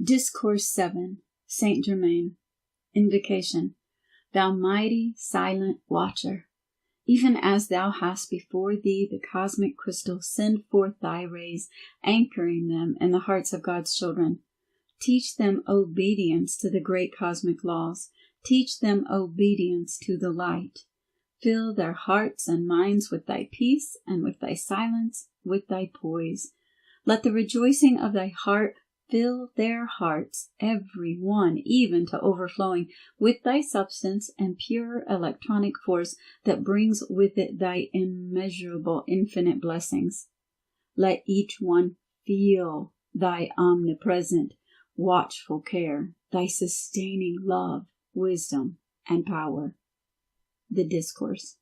Discourse 7, Saint Germain. Invocation. Thou mighty, silent watcher, even as thou hast before thee the cosmic crystal, send forth thy rays, anchoring them in the hearts of God's children. Teach them obedience to the great cosmic laws. Teach them obedience to the light. Fill their hearts and minds with thy peace, and with thy silence, with thy poise. Let the rejoicing of thy heart fill their hearts, every one, even to overflowing, with thy substance and pure electronic force that brings with it thy immeasurable infinite blessings. Let each one feel thy omnipresent, watchful care, thy sustaining love, wisdom, and power. The Discourse.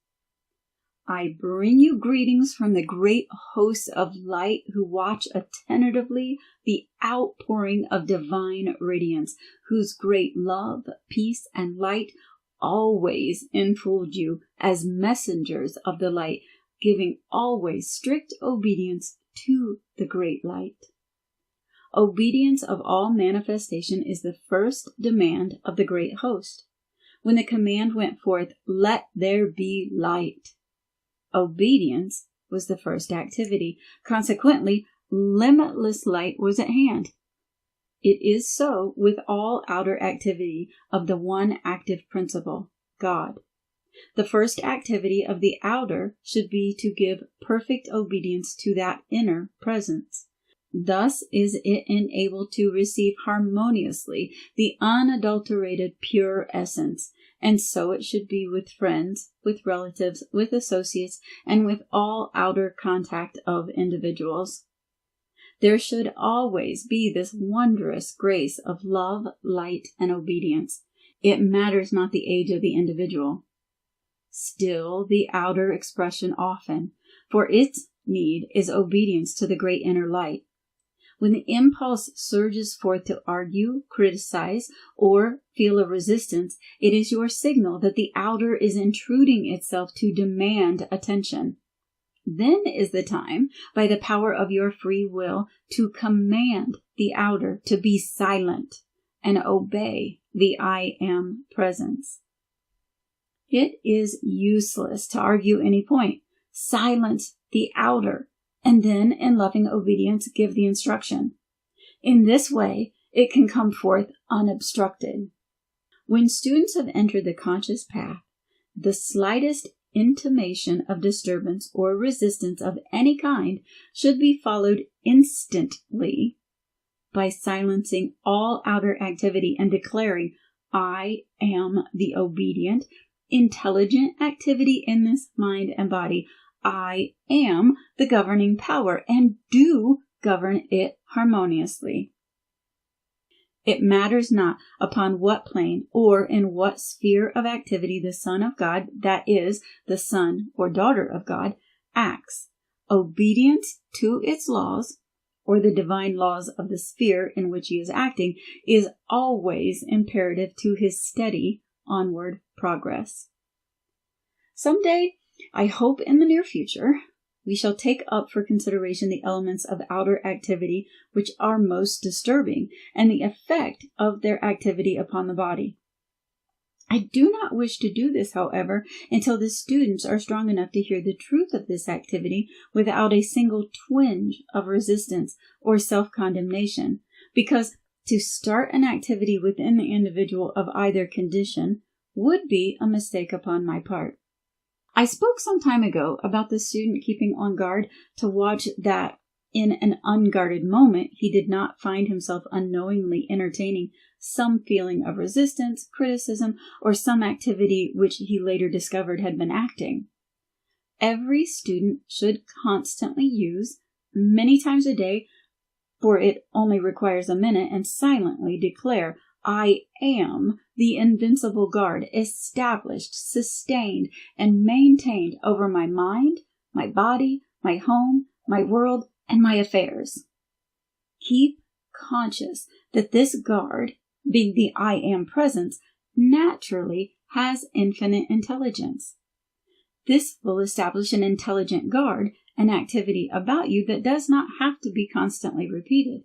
I bring you greetings from the great hosts of light who watch attentively the outpouring of divine radiance, whose great love, peace, and light always enfold you as messengers of the light, giving always strict obedience to the great light. Obedience of all manifestation is the first demand of the great host. When the command went forth, "Let there be light," obedience was the first activity. Consequently, limitless light was at hand. It is so with all outer activity of the one active principle, God. The first activity of the outer should be to give perfect obedience to that inner presence. Thus is it enabled to receive harmoniously the unadulterated pure essence, and so it should be with friends, with relatives, with associates, and with all outer contact of individuals. There should always be this wondrous grace of love, light, and obedience. It matters not the age of the individual. Still the outer expression often, for its need is obedience to the great inner light. When the impulse surges forth to argue, criticize, or feel a resistance, it is your signal that the outer is intruding itself to demand attention. Then is the time, by the power of your free will, to command the outer to be silent and obey the I Am presence. It is useless to argue any point. Silence the outer, and then in loving obedience give the instruction. In this way, it can come forth unobstructed. When students have entered the conscious path, the slightest intimation of disturbance or resistance of any kind should be followed instantly by silencing all outer activity and declaring, "I am the obedient, intelligent activity in this mind and body. I am the governing power and do govern it harmoniously." It matters not upon what plane or in what sphere of activity the Son of God, that is, the son or daughter of God, acts. Obedience to its laws, or the divine laws of the sphere in which he is acting, is always imperative to his steady onward progress. Someday, I hope in the near future, we shall take up for consideration the elements of outer activity which are most disturbing, and the effect of their activity upon the body. I do not wish to do this, however, until the students are strong enough to hear the truth of this activity without a single twinge of resistance or self-condemnation, because to start an activity within the individual of either condition would be a mistake upon my part. I spoke some time ago about the student keeping on guard to watch that in an unguarded moment he did not find himself unknowingly entertaining some feeling of resistance, criticism, or some activity which he later discovered had been acting. Every student should constantly use, many times a day, for it only requires a minute, and silently declare, "I am the invincible guard, established, sustained, and maintained over my mind, my body, my home, my world, and my affairs." Keep conscious that this guard, being the I Am presence, naturally has infinite intelligence. This will establish an intelligent guard, an activity about you that does not have to be constantly repeated.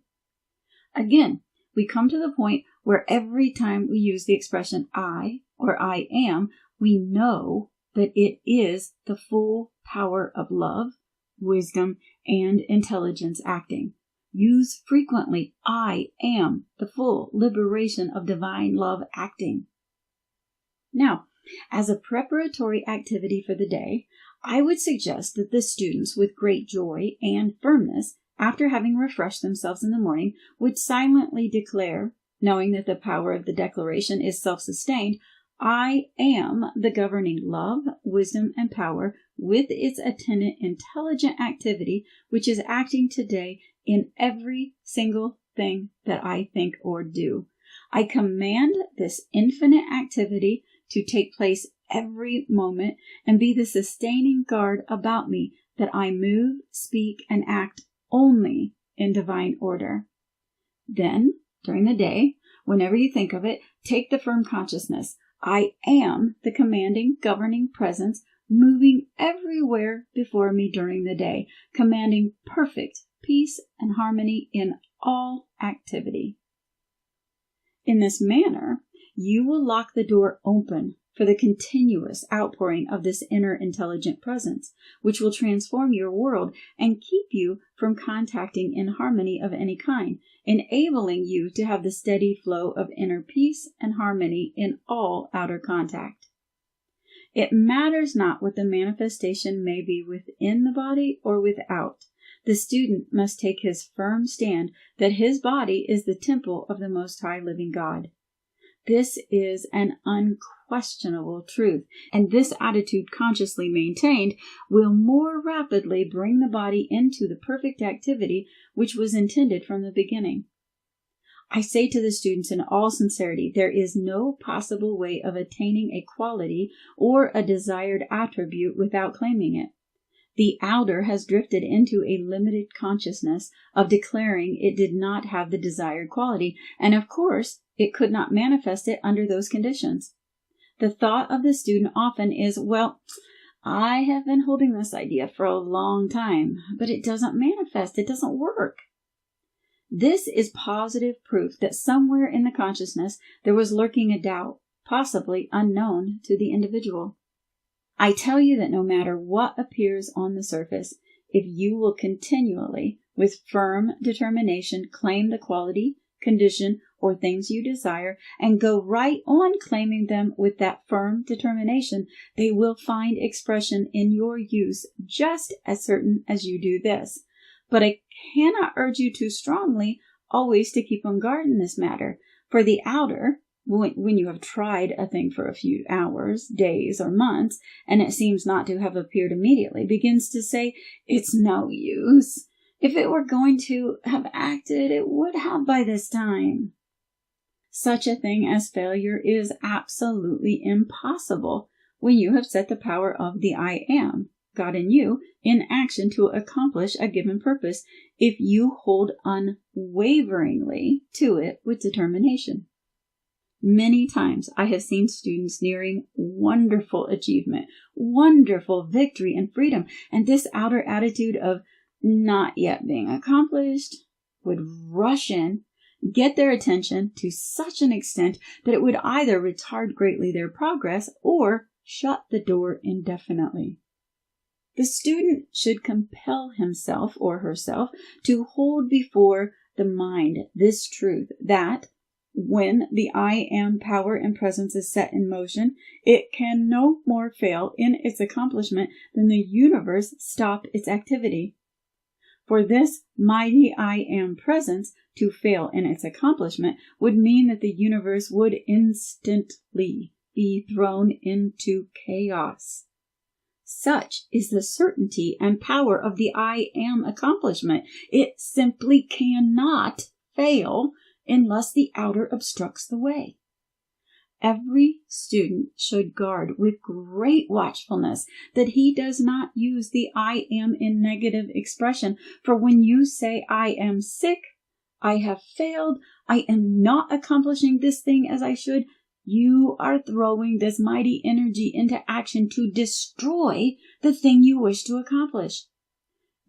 Again, we come to the point where every time we use the expression I or I am, we know that it is the full power of love, wisdom, and intelligence acting. Use frequently, I am the full liberation of divine love acting. Now, as a preparatory activity for the day, I would suggest that the students with great joy and firmness, after having refreshed themselves in the morning, would silently declare, knowing that the power of the declaration is self-sustained, I am the governing love, wisdom, and power with its attendant intelligent activity, which is acting today in every single thing that I think or do. I command this infinite activity to take place every moment and be the sustaining guard about me, that I move, speak, and act only in divine order. Then, during the day, whenever you think of it, take the firm consciousness. I am the commanding, governing presence moving everywhere before me during the day, commanding perfect peace and harmony in all activity. In this manner, you will lock the door open for the continuous outpouring of this inner intelligent presence, which will transform your world and keep you from contacting in harmony of any kind, enabling you to have the steady flow of inner peace and harmony in all outer contact. It matters not what the manifestation may be within the body or without. The student must take his firm stand that his body is the temple of the Most High Living God. This is an unquestionable truth, and this attitude consciously maintained will more rapidly bring the body into the perfect activity which was intended from the beginning. I say to the students in all sincerity, there is no possible way of attaining a quality or a desired attribute without claiming it. The outer has drifted into a limited consciousness of declaring it did not have the desired quality, and of course, it could not manifest it under those conditions. The thought of the student often is, well, I have been holding this idea for a long time, but it doesn't manifest, it doesn't work. This is positive proof that somewhere in the consciousness there was lurking a doubt, possibly unknown to the individual. I tell you that no matter what appears on the surface, if you will continually, with firm determination, claim the quality, condition, or things you desire, and go right on claiming them with that firm determination, they will find expression in your use just as certain as you do this. But I cannot urge you too strongly always to keep on guard in this matter, for the outer, when you have tried a thing for a few hours, days, or months, and it seems not to have appeared immediately, begins to say, it's no use. If it were going to have acted, it would have by this time. Such a thing as failure is absolutely impossible when you have set the power of the I Am, God in you, in action to accomplish a given purpose, if you hold unwaveringly to it with determination. Many times I have seen students nearing wonderful achievement, wonderful victory and freedom, and this outer attitude of not yet being accomplished would rush in, get their attention to such an extent that it would either retard greatly their progress or shut the door indefinitely. The student should compel himself or herself to hold before the mind this truth that when the I Am power and presence is set in motion, it can no more fail in its accomplishment than the universe stop its activity. For this mighty I Am presence to fail in its accomplishment would mean that the universe would instantly be thrown into chaos. Such is the certainty and power of the I Am accomplishment. It simply cannot fail unless the outer obstructs the way. Every student should guard with great watchfulness that he does not use the I am in negative expression. For when you say, I am sick, I have failed, I am not accomplishing this thing as I should, you are throwing this mighty energy into action to destroy the thing you wish to accomplish.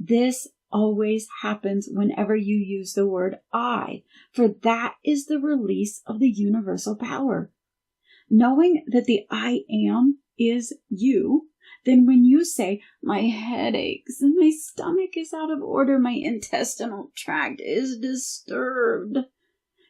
This always happens whenever you use the word I, for that is the release of the universal power. Knowing that the I am is you, then when you say, my head aches and my stomach is out of order, my intestinal tract is disturbed,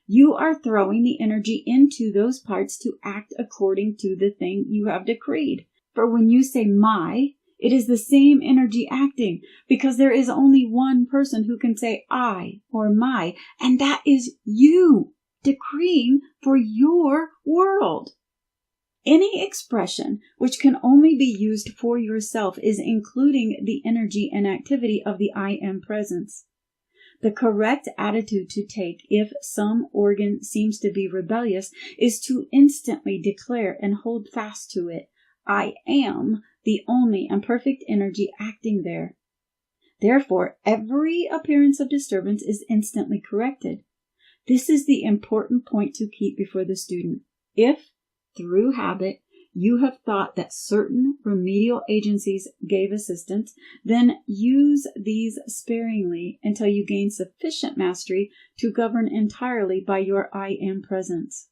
you are throwing the energy into those parts to act according to the thing you have decreed. For when you say my, it is the same energy acting, because there is only one person who can say I or my, and that is you, decreeing for your world. Any expression which can only be used for yourself is including the energy and activity of the I am presence. The correct attitude to take if some organ seems to be rebellious is to instantly declare and hold fast to it. I am the only and perfect energy acting there. Therefore, every appearance of disturbance is instantly corrected. This is the important point to keep before the student. If, through habit, you have thought that certain remedial agencies gave assistance, then use these sparingly until you gain sufficient mastery to govern entirely by your I am presence.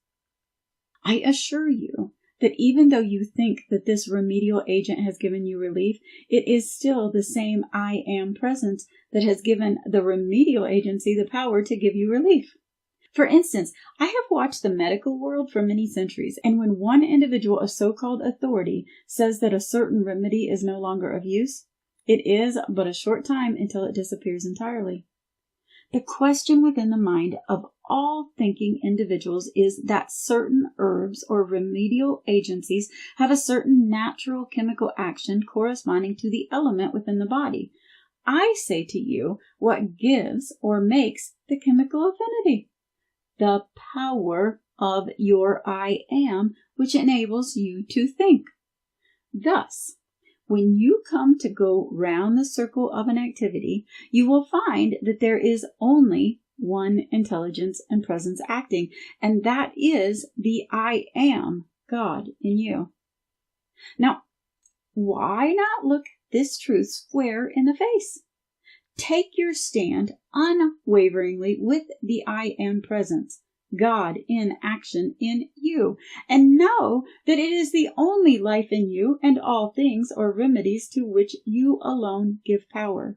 I assure you that even though you think that this remedial agent has given you relief, it is still the same I am presence that has given the remedial agency the power to give you relief. For instance, I have watched the medical world for many centuries, and when one individual of so-called authority says that a certain remedy is no longer of use, it is but a short time until it disappears entirely. The question within the mind of all thinking individuals is that certain herbs or remedial agencies have a certain natural chemical action corresponding to the element within the body. I say to you what gives or makes the chemical affinity. The power of your I am, which enables you to think. Thus, when you come to go round the circle of an activity, you will find that there is only one intelligence and presence acting, and that is the I am God in you. Now, why not look this truth square in the face? Take your stand unwaveringly with the I am presence, God in action in you, and know that it is the only life in you and all things or remedies to which you alone give power.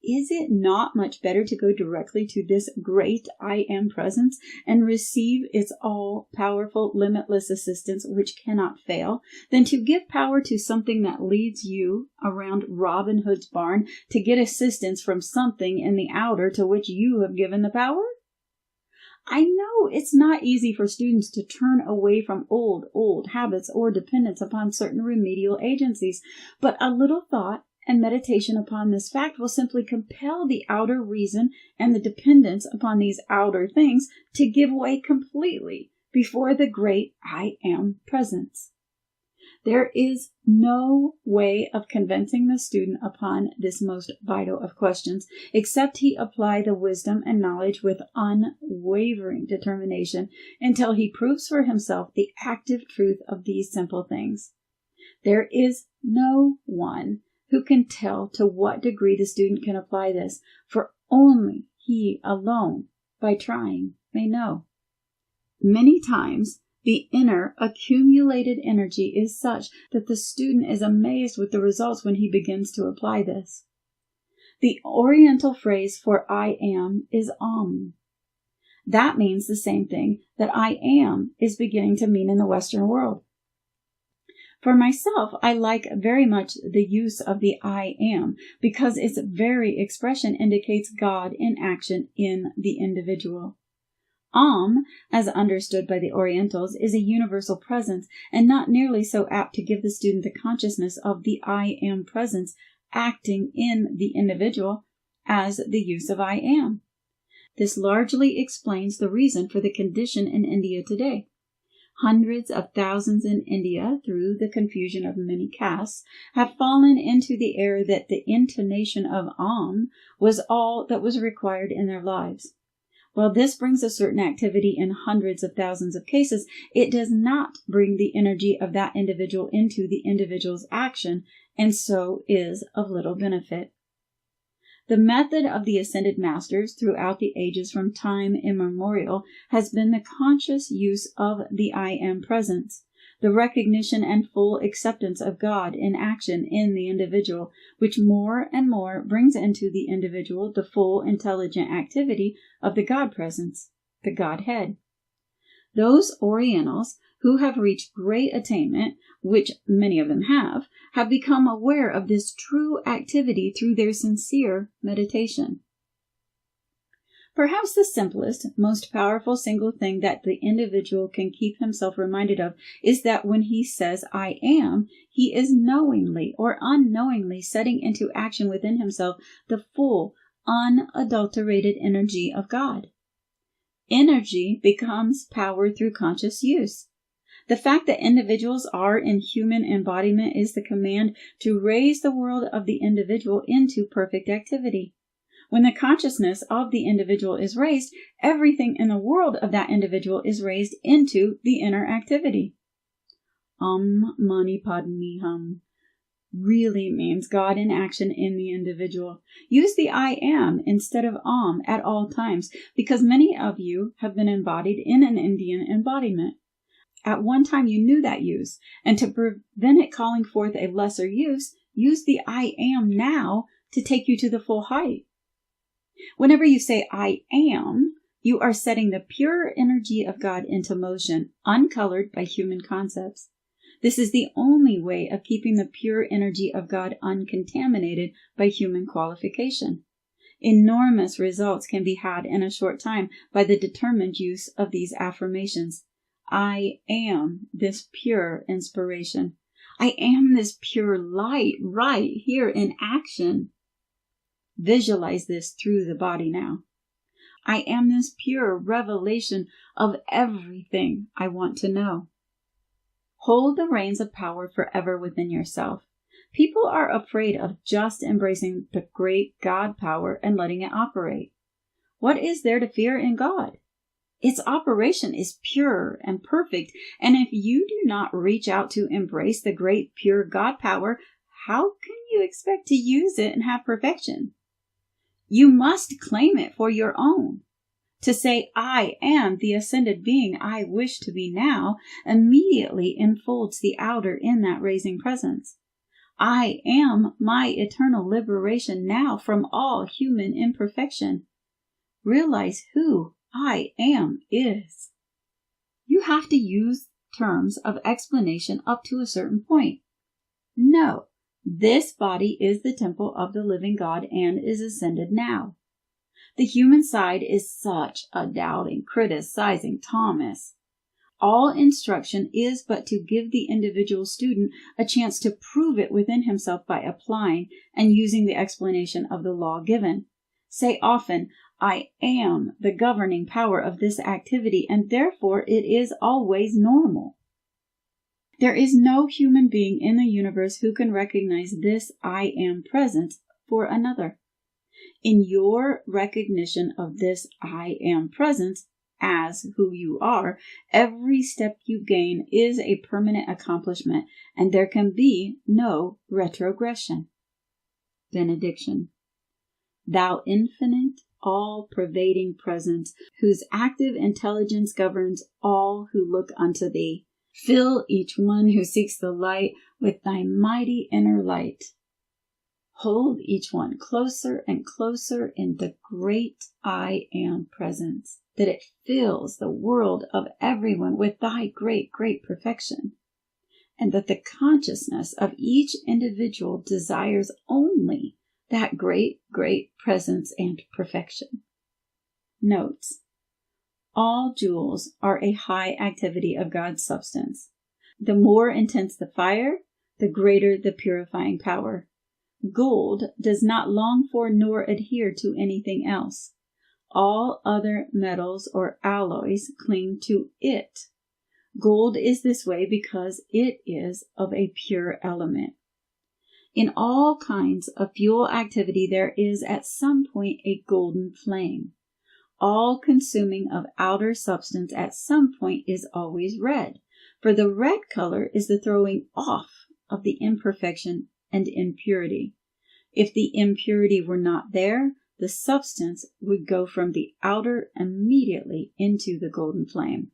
Is it not much better to go directly to this great I am presence and receive its all-powerful, limitless assistance which cannot fail, than to give power to something that leads you around Robin Hood's barn to get assistance from something in the outer to which you have given the power? I know it's not easy for students to turn away from old habits or dependence upon certain remedial agencies, but a little thought and meditation upon this fact will simply compel the outer reason and the dependence upon these outer things to give way completely before the great I am presence. There is no way of convincing the student upon this most vital of questions, except he apply the wisdom and knowledge with unwavering determination until he proves for himself the active truth of these simple things. There is no one who can tell to what degree the student can apply this, for only he alone, by trying, may know. Many times, the inner accumulated energy is such that the student is amazed with the results when he begins to apply this. The Oriental phrase for I am is That means the same thing that I am is beginning to mean in the Western world. For myself, I like very much the use of the I am because its very expression indicates God in action in the individual. As understood by the Orientals, is a universal presence and not nearly so apt to give the student the consciousness of the I am presence acting in the individual as the use of I am. This largely explains the reason for the condition in India today. Hundreds of thousands in India, through the confusion of many castes, have fallen into the error that the intonation of was all that was required in their lives. While this brings a certain activity in hundreds of thousands of cases, it does not bring the energy of that individual into the individual's action, and so is of little benefit. The method of the ascended masters throughout the ages from time immemorial has been the conscious use of the I Am presence, the recognition and full acceptance of God in action in the individual, which more and more brings into the individual the full intelligent activity of the God presence, the Godhead. Those Orientals who have reached great attainment, which many of them have become aware of this true activity through their sincere meditation. Perhaps the simplest, most powerful single thing that the individual can keep himself reminded of is that when he says, I am, he is knowingly or unknowingly setting into action within himself the full, unadulterated energy of God. Energy becomes power through conscious use. The fact that individuals are in human embodiment is the command to raise the world of the individual into perfect activity. When the consciousness of the individual is raised, everything in the world of that individual is raised into the inner activity. Mani Padme Hum really means God in action in the individual. Use the I am instead of at all times, because many of you have been embodied in an Indian embodiment. At one time you knew that use, and to prevent it calling forth a lesser use, use the I am now to take you to the full height. Whenever you say I am, you are setting the pure energy of God into motion, uncolored by human concepts. This is the only way of keeping the pure energy of God uncontaminated by human qualification. Enormous results can be had in a short time by the determined use of these affirmations. I am this pure inspiration. I am this pure light right here in action. Visualize this through the body now. I am this pure revelation of everything I want to know. Hold the reins of power forever within yourself. People are afraid of just embracing the great God power and letting it operate. What is there to fear in God? Its operation is pure and perfect, and if you do not reach out to embrace the great pure God power, how can you expect to use it and have perfection? You must claim it for your own. To say, I am the ascended being I wish to be now, immediately enfolds the outer in that raising presence. I am my eternal liberation now from all human imperfection. Realize who I am is. You have to use terms of explanation up to a certain point. No, this body is the temple of the living God and is ascended now. The human side is such a doubting, criticizing Thomas. All instruction is but to give the individual student a chance to prove it within himself by applying and using the explanation of the law given. Say often, I am the governing power of this activity, and therefore it is always normal. There is no human being in the universe who can recognize this I am presence for another. In your recognition of this I am presence as who you are, every step you gain is a permanent accomplishment, and there can be no retrogression. Benediction. Thou infinite, all-pervading presence, whose active intelligence governs all who look unto thee, fill each one who seeks the light with thy mighty inner light. Hold each one closer and closer in the great I am presence, that it fills the world of everyone with thy great, great perfection, and that the consciousness of each individual desires only that great, great presence and perfection. Notes. All jewels are a high activity of God's substance. The more intense the fire, the greater the purifying power. Gold does not long for nor adhere to anything else. All other metals or alloys cling to it. Gold is this way because it is of a pure element. In all kinds of fuel activity, there is at some point a golden flame. All consuming of outer substance at some point is always red, for the red color is the throwing off of the imperfection and impurity. If the impurity were not there, the substance would go from the outer immediately into the golden flame.